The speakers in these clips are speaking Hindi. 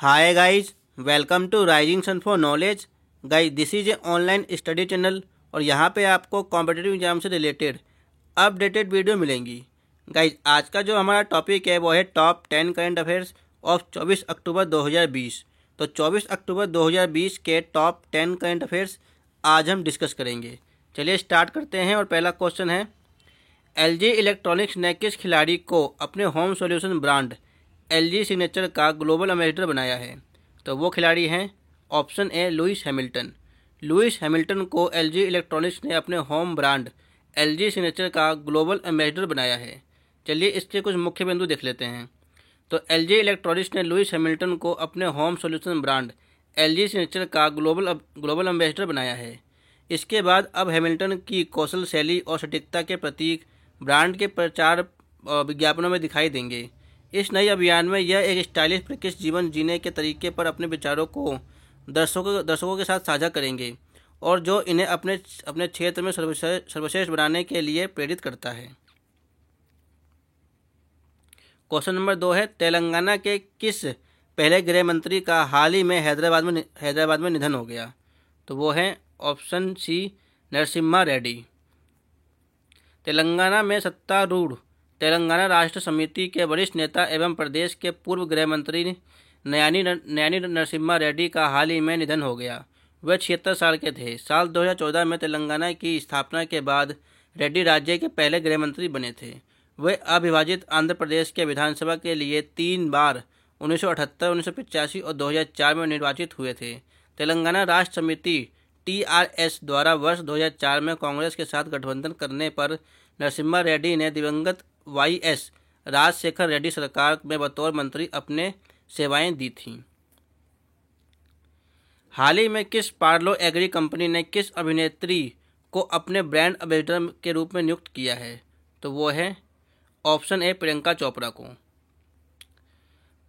Hi guys, welcome to Rising Sun for Knowledge. Guys, this is a online study channel और यहाँ पे आपको कॉम्पिटिटिव एग्जाम से रिलेटेड अपडेटेड वीडियो मिलेंगी। गाइज, आज का जो हमारा टॉपिक है वो है टॉप 10 करंट अफेयर्स ऑफ 24 अक्टूबर 2020। तो 24 अक्टूबर 2020 के टॉप 10 करंट अफेयर्स आज हम डिस्कस करेंगे। चलिए स्टार्ट करते हैं और पहला क्वेश्चन है, एलजी इलेक्ट्रॉनिक्स ने किस खिलाड़ी को अपने home solution brand LG signature का ग्लोबल एम्बेसडर बनाया है? तो वो खिलाड़ी हैं option A Lewis Hamilton. Lewis Hamilton को एलजी इलेक्ट्रॉनिक्स ने अपने होम ब्रांड एलजी सिग्नेचर का ग्लोबल एम्बेसडर बनाया है। चलिए इसके कुछ मुख्य बिंदु देख लेते हैं। तो एलजी इलेक्ट्रॉनिक्स ने लुइस हैमिल्टन को अपने home solution brand LG signature का ग्लोबल एम्बेसडर बनाया है। इसके बाद अब हैमिल्टन की कौशल शैली और सटीकता के प्रतीक ब्रांड के प्रचार विज्ञापनों में दिखाई देंगे। इस नए अभियान में यह एक स्टाइलिश प्रकृष्ट जीवन जीने के तरीके पर अपने विचारों को दर्शकों के साथ साझा करेंगे और जो इन्हें अपने क्षेत्र में सर्वश्रेष्ठ बनाने के लिए प्रेरित करता है। क्वेश्चन नंबर 2 है, तेलंगाना के किस पहले गृह मंत्री का हाल ही में हैदराबाद में निधन हो गया? तो वो है ऑप्शन सी नरसिम्हा रेड्डी। तेलंगाना में सत्तारूढ़ तेलंगाना राष्ट्र समिति के वरिष्ठ नेता एवं प्रदेश के पूर्व गृह मंत्री नयानी नरसिम्हा रेड्डी का हाल ही में निधन हो गया। वे 76 साल के थे। साल 2014 में तेलंगाना की स्थापना के बाद रेड्डी राज्य के पहले गृह मंत्री बने थे। वे अविभाजित आंध्र प्रदेश के विधानसभा के लिए 3 बार 1978, 1985 और 2004 में निर्वाचित हुए थे। तेलंगाना राष्ट्र समिति TRS द्वारा वर्ष 2004 में कांग्रेस के साथ गठबंधन करने पर नरसिम्हा रेड्डी ने दिवंगत YS राजशेखर रेड्डी सरकार में बतौर मंत्री अपने सेवाएं दी थीं। हाल ही में किस पार्लो एग्री कंपनी ने किस अभिनेत्री को अपने ब्रांड एम्बेसडर के रूप में नियुक्त किया है? तो वो है ऑप्शन ए प्रियंका चोपड़ा को।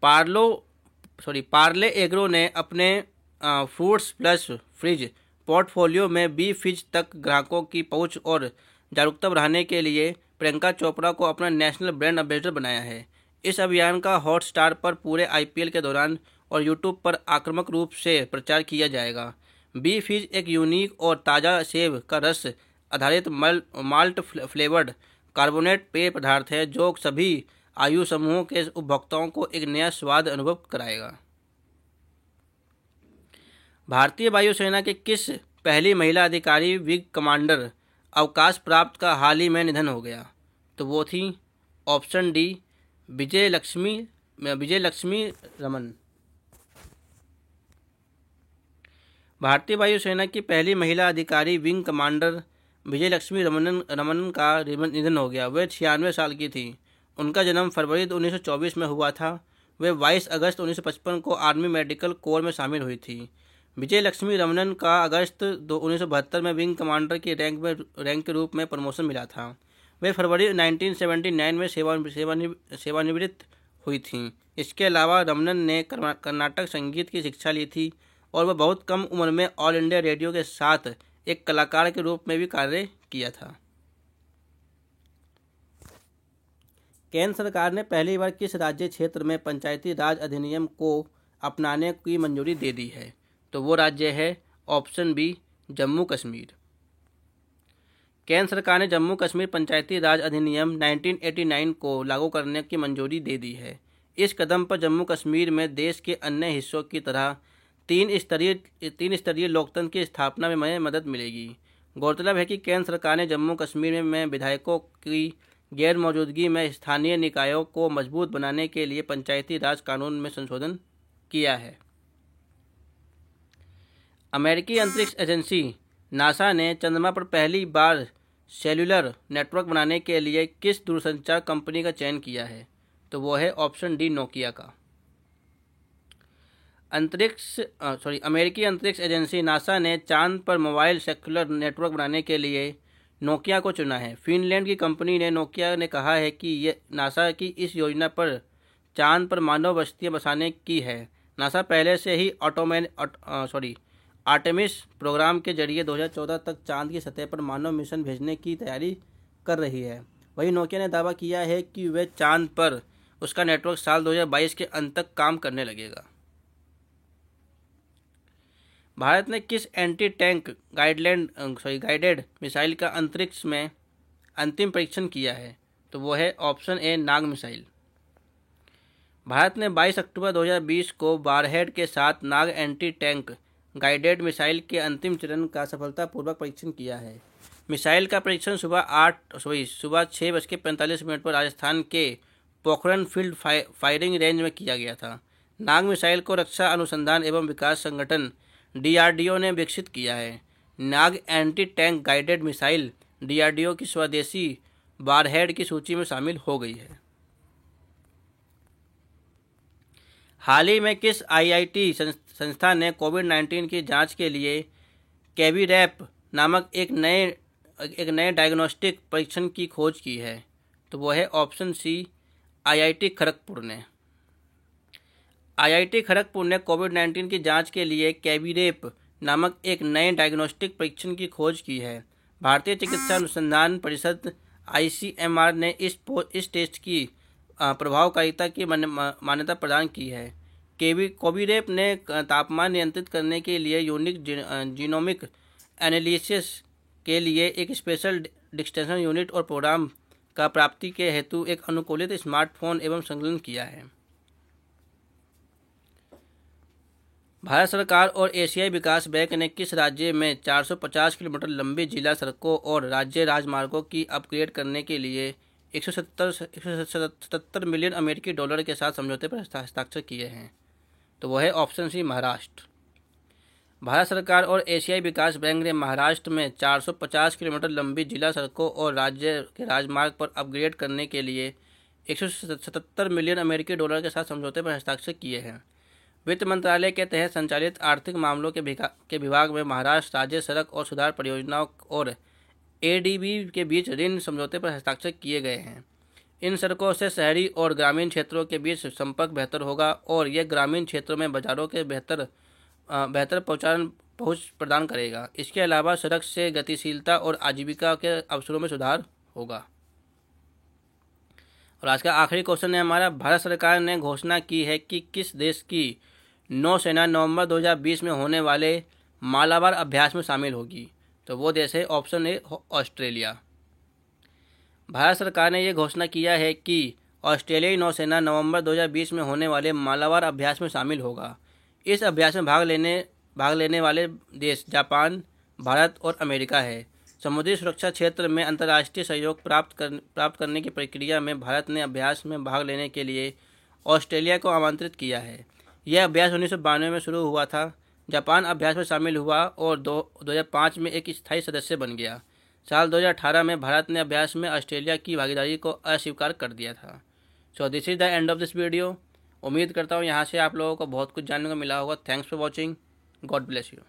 पार्ले एग्रो ने अपने फ्रूट्स प्लस फ्रिज पोर्टफोलियो में बी फ्रिज तक ग्राहकों की पहुंच और जागरूकता बढ़ाने के लिए प्रियंका चोपड़ा को अपना नेशनल ब्रांड एम्बेसडर बनाया है। इस अभियान का हॉटस्टार पर पूरे IPL के दौरान और यूट्यूब पर आक्रामक रूप से प्रचार किया जाएगा। बी फ्रिज एक यूनिक और ताज़ा सेब का रस आधारित माल्ट फ्लेवर्ड कार्बोनेट पेय पदार्थ है जो सभी आयु समूहों के उपभोक्ताओं को एक नया स्वाद अनुभव कराएगा। भारतीय वायुसेना के किस पहली महिला अधिकारी विंग कमांडर अवकाश प्राप्त का हाल ही में निधन हो गया? तो वो थी ऑप्शन डी विजय लक्ष्मी रमन। भारतीय वायुसेना की पहली महिला अधिकारी विंग कमांडर विजय लक्ष्मी रमन का निधन हो गया। वे 96 साल की थी। उनका जन्म फरवरी 1924 में हुआ था। वे 22 अगस्त 1955 को आर्मी मेडिकल कोर में शामिल हुई थी। विजय लक्ष्मी रमनन का अगस्त 1972 में विंग कमांडर की रैंक के रूप में प्रमोशन मिला था। वे फरवरी 1979 में सेवानिवृत्त हुई थीं। इसके अलावा रमनन ने कर्नाटक संगीत की शिक्षा ली थी और वह बहुत कम उम्र में ऑल इंडिया रेडियो के साथ एक कलाकार के रूप में भी कार्य किया था। केंद्र सरकार ने पहली बार किस राज्य क्षेत्र में पंचायती राज अधिनियम को अपनाने की मंजूरी दे दी है? तो वो राज्य है ऑप्शन बी जम्मू कश्मीर। केंद्र सरकार ने जम्मू कश्मीर पंचायती राज अधिनियम 1989 को लागू करने की मंजूरी दे दी है। इस कदम पर जम्मू कश्मीर में देश के अन्य हिस्सों की तरह तीन स्तरीय लोकतंत्र की स्थापना में मदद मिलेगी। गौरतलब है कि केंद्र सरकार ने जम्मू कश्मीर में विधायकों की गैर मौजूदगी में स्थानीय निकायों को मजबूत बनाने के लिए पंचायती राज कानून में संशोधन किया है। अमेरिकी अंतरिक्ष एजेंसी नासा ने चंद्रमा पर पहली बार सेल्यूलर नेटवर्क बनाने के लिए किस दूरसंचार कंपनी का चयन किया है? तो वो है ऑप्शन डी नोकिया का। अमेरिकी अंतरिक्ष एजेंसी नासा ने चांद पर मोबाइल सेल्यूलर नेटवर्क बनाने के लिए नोकिया को चुना है। फिनलैंड की कंपनी ने नोकिया ने कहा है कि यह नासा की इस योजना पर चांद पर मानव बस्तियां बसाने की है। नासा पहले से ही आर्टेमिस प्रोग्राम के जरिए 2014 तक चांद की सतह पर मानव मिशन भेजने की तैयारी कर रही है। वहीं नोकिया ने दावा किया है कि वह चांद पर उसका नेटवर्क साल 2022 के अंत तक काम करने लगेगा। भारत ने किस एंटी टैंक गाइडेड मिसाइल का अंतरिक्ष में अंतिम परीक्षण किया है? तो वो है option A Nag missile. Bharat ने 22 अक्टूबर 2020 को वारहेड के साथ नाग एंटी टैंक गाइडेड मिसाइल के अंतिम चरण का सफलतापूर्वक परीक्षण किया है। मिसाइल का परीक्षण सुबह 6:45 पर राजस्थान के पोखरण फील्ड फायरिंग रेंज में किया गया था। नाग मिसाइल को रक्षा अनुसंधान एवं विकास संगठन DRDO ने विकसित किया है। Nag anti tank guided missile DRDO की स्वदेशी वारहेड की सूची में शामिल हो गई है। हाल ही में किस IIT संस्था ने कोविड-19 की जांच के लिए कैवीरैप नामक एक नए डायग्नोस्टिक परीक्षण की खोज की है? तो वो है ऑप्शन सी IIT खड़गपुर ने। IIT खड़गपुर ने कोविड-19 की जांच के लिए कैवीरैप नामक एक नए डायग्नोस्टिक परीक्षण की खोज की है। भारतीय चिकित्सा अनुसंधान परिषद ICMR ने इस टेस्ट की प्रभावकारिता की मान्यता प्रदान की है। कैवीरैप ने तापमान नियंत्रित करने के लिए यूनिक जीनोमिक एनालिसिस के लिए एक स्पेशल डिटेक्शन यूनिट और प्रोग्राम का प्राप्ति के हेतु एक अनुकूलित स्मार्टफोन एवं संकलन किया है। भारत सरकार और एशियाई विकास बैंक ने किस राज्य में 450 किलोमीटर लंबी जिला सड़कों और राज्य राजमार्गों की अपग्रेड करने के लिए 177 मिलियन अमेरिकी डॉलर के साथ समझौते पर हस्ताक्षर किए हैं? तो वह है ऑप्शन सी महाराष्ट्र। भारत सरकार और एशियाई विकास बैंक ने महाराष्ट्र में 450 किलोमीटर लंबी जिला सड़कों और राज्य के राजमार्ग पर अपग्रेड करने के लिए 177 मिलियन अमेरिकी डॉलर के साथ समझौते पर हस्ताक्षर किए हैं। वित्त मंत्रालय के तहत संचालित आर्थिक मामलों के विभाग में महाराष्ट्र राज्य सड़क और सुधार परियोजनाओं और ADB के बीच ऋण समझौते पर हस्ताक्षर किए गए हैं। इन सड़कों से शहरी और ग्रामीण क्षेत्रों के बीच संपर्क बेहतर होगा और यह ग्रामीण क्षेत्रों में बाजारों के बेहतर पहुंच प्रदान करेगा। इसके अलावा सड़क से गतिशीलता और आजीविका के अवसरों में सुधार होगा। और आज का आखिरी क्वेश्चन है हमारा, भारत सरकार ने घोषणा की है कि किस देश की नौसेना नवंबर 2020 में होने वाले मालाबार अभ्यास में शामिल होगी? तो वो देश है ऑप्शन ए ऑस्ट्रेलिया। भारत सरकार ने यह घोषणा किया है कि ऑस्ट्रेलियाई नौसेना नवंबर 2020 में होने वाले मालाबार अभ्यास में शामिल होगा। इस अभ्यास में भाग लेने वाले देश जापान, भारत और अमेरिका है। समुद्री सुरक्षा क्षेत्र में अंतर्राष्ट्रीय सहयोग प्राप्त करने की प्रक्रिया में भारत ने अभ्यास में भाग लेने के लिए ऑस्ट्रेलिया को आमंत्रित किया है। यह अभ्यास 1992 में शुरू हुआ था। जापान अभ्यास में शामिल हुआ और 2005 में एक स्थायी सदस्य बन गया। साल 2018 में भारत ने अभ्यास में ऑस्ट्रेलिया की भागीदारी को अस्वीकार कर दिया था। So this is the end of this video. उम्मीद करता हूँ यहाँ से आप लोगों को बहुत कुछ जानने को मिला होगा। Thanks for watching. God bless you.